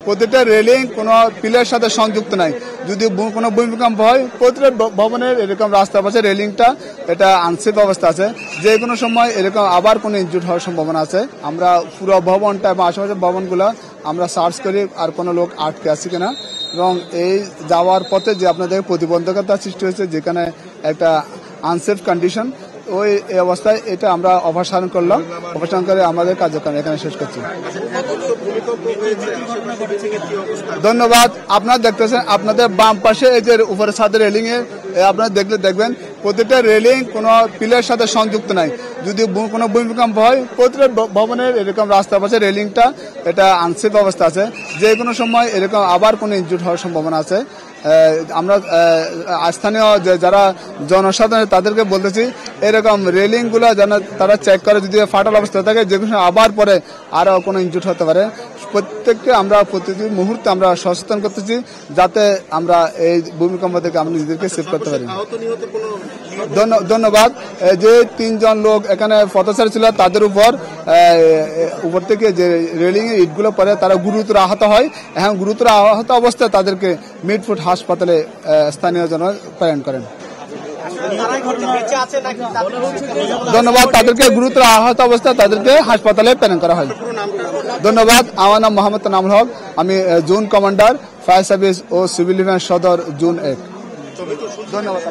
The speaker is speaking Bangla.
প্রতিটা রেলিং কোনো পিলারের সাথে সংযুক্ত নাই। যদি কোনো ভূমিকম্প হয় প্রতিটা ভবনের এরকম রাস্তার পাশে রেলিংটা এটা আনসেফ অবস্থা আছে, যে কোনো সময় এরকম আবার কোনো ইনজুর হওয়ার সম্ভাবনা আছে। আমরা পুরো ভবনটা এবং আশেপাশের ভবনগুলো আমরা সার্চ করি আর কোনো লোক আটকে আছে কিনা, এবং এই যাওয়ার পথে যে আপনাদের প্রতিবন্ধকতা সৃষ্টি হয়েছে যেখানে একটা আনসেফ কন্ডিশন, ওই অবস্থায় এটা আমরা অপসারণ করলাম। অপসারণ করে আমাদের কার্যক্রম এখানে শেষ করছি। ধন্যবাদ। আপনারা দেখতেছেন আপনাদের বাম পাশে এই যে উপরে ছাদের রেলিং এ আপনারা দেখবেন প্রতিটা রেলিং কোনো পিলারের সাথে সংযুক্ত নাই। যদি কোনো ভূমিকম্প হয় প্রতিটা ভবনের এরকম রাস্তার পাশে রেলিংটা এটা আনসেফ অবস্থা আছে, যে কোনো সময় এরকম আবার কোনো ইনজুর হওয়ার সম্ভাবনা আছে। আমরা স্থানীয় যারা জনসাধারণ তাদেরকে বলতেছি এরকম রেলিংগুলো যেন তারা চেক করে, যদি ফাটাল অবস্থা থাকে যে কোনো আবার পরে আরও কোনো ইনজুর হতে পারে। প্রত্যেককে আমরা প্রতিটি মুহূর্তে আমরা সচেতন করতেছি যাতে আমরা এই ভূমিকম্প থেকে আমরা নিজেদেরকে সেভ করতে পারি। ধন্যবাদ। যে 3 জন লোক এখানে পথচারী ছিল তাদের উপর থেকে যে রেলিং এর ইটগুলো পরে তারা গুরুতর আহত হয়। এখন গুরুতর আহত অবস্থায় তাদেরকে মিটফুট হাসপাতালে স্থানীয় জন প্রেরণ করেন। ধন্যবাদ। তাদেরকে গুরুতর আহত অবস্থায় তাদেরকে হাসপাতালে প্রেরণ করা হয়। ধন্যবাদ। আমার নাম মোহাম্মদ নামুল হক, আমি জোন কমান্ডার ফায়ার সার্ভিস ও সিভিল ডিফেন্স সদর জোন 1। ধন্যবাদ।